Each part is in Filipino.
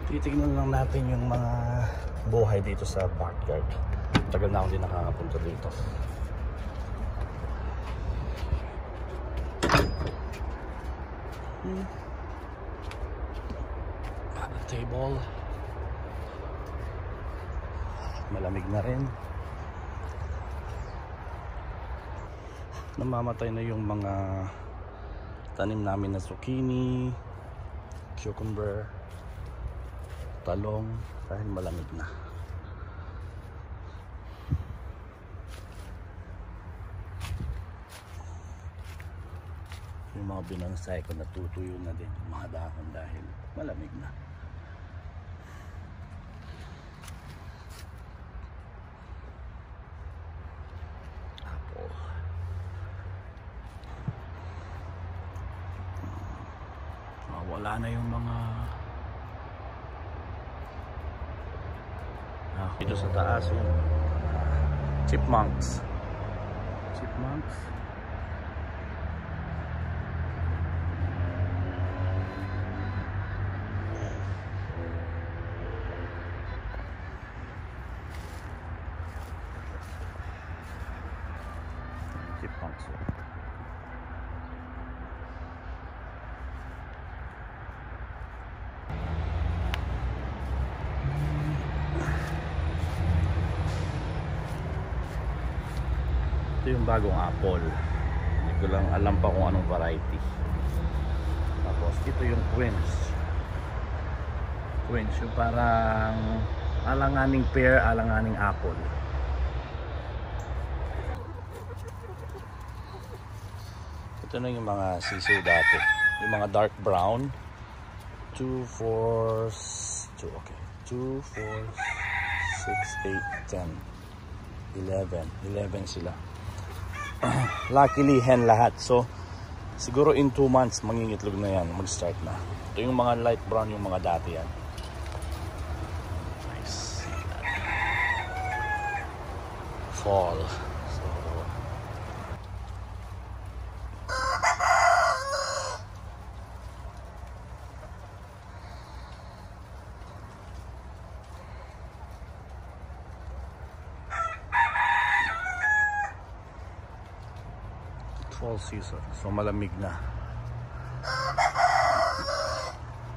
Titignan lang natin yung mga buhay dito sa backyard. Tagal na ako din nakakapunta dito. Table. Malamig na rin. Namamatay na yung mga tanim namin na zucchini, cucumber, talong dahil malamig na. Yung mga binansay ko natutuyo na din yung mga dahon dahil malamig na. Apple. Wala na yung mga dito sa taas yung chipmunks. Ito yung bagong apple. Hindi ko lang alam pa kung anong variety. Tapos ito yung quince. Yung parang alanganing pear, alanganing apple. Ito na yung mga sisiw dati. Yung mga dark brown. 2, 4, 2, okay. 2, 4, 6, 8, 10, 11 sila. Luckily hen lahat, so siguro in 2 months mangingitlog na yan, mag-start na. Ito yung mga light brown, yung mga dati yan. Nice. Fall. So 12 season, so malamig na.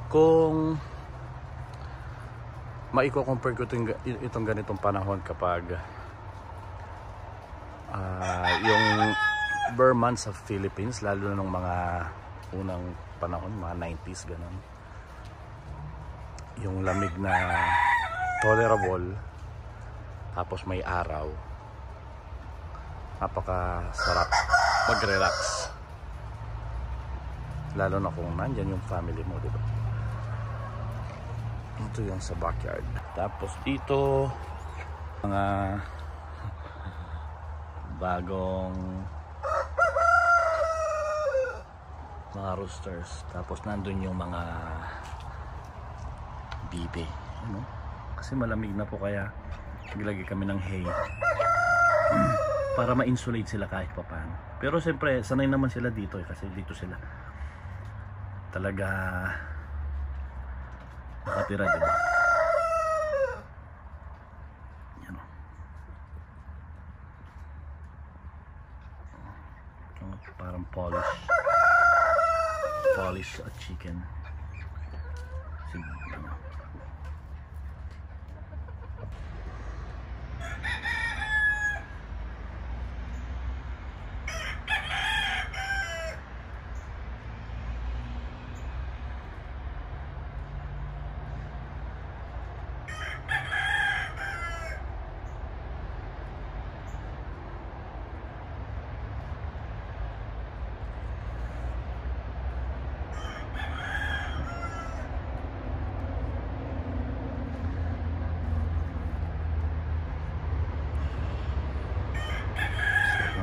Kung maiko-compare ko itong ganitong panahon kapag yung bare months sa Philippines, lalo na nung mga unang panahon, mga 90s ganun, yung lamig na tolerable, tapos may araw, napakasarap mag-relax, lalo na kung nandyan yung family mo, diba? Ito yung sa backyard. Tapos dito mga bagong mga roosters. Tapos nandun yung mga bibe, ano? Kasi malamig na po, kaya naglagay kami ng hay para ma-insulate sila kahit pa paano. Pero siyempre sanay naman sila dito kasi dito sila talaga nakatira, diba? Yan o. Parang polish chicken. Ano.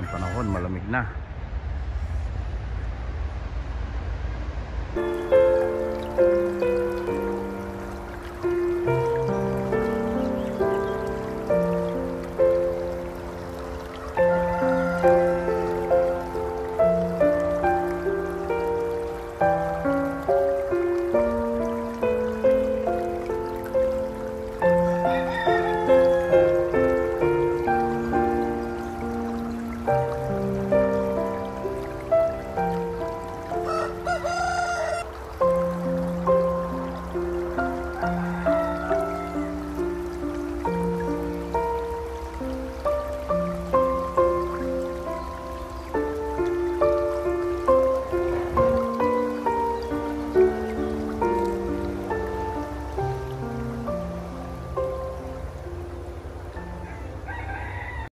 Panahon malamig na.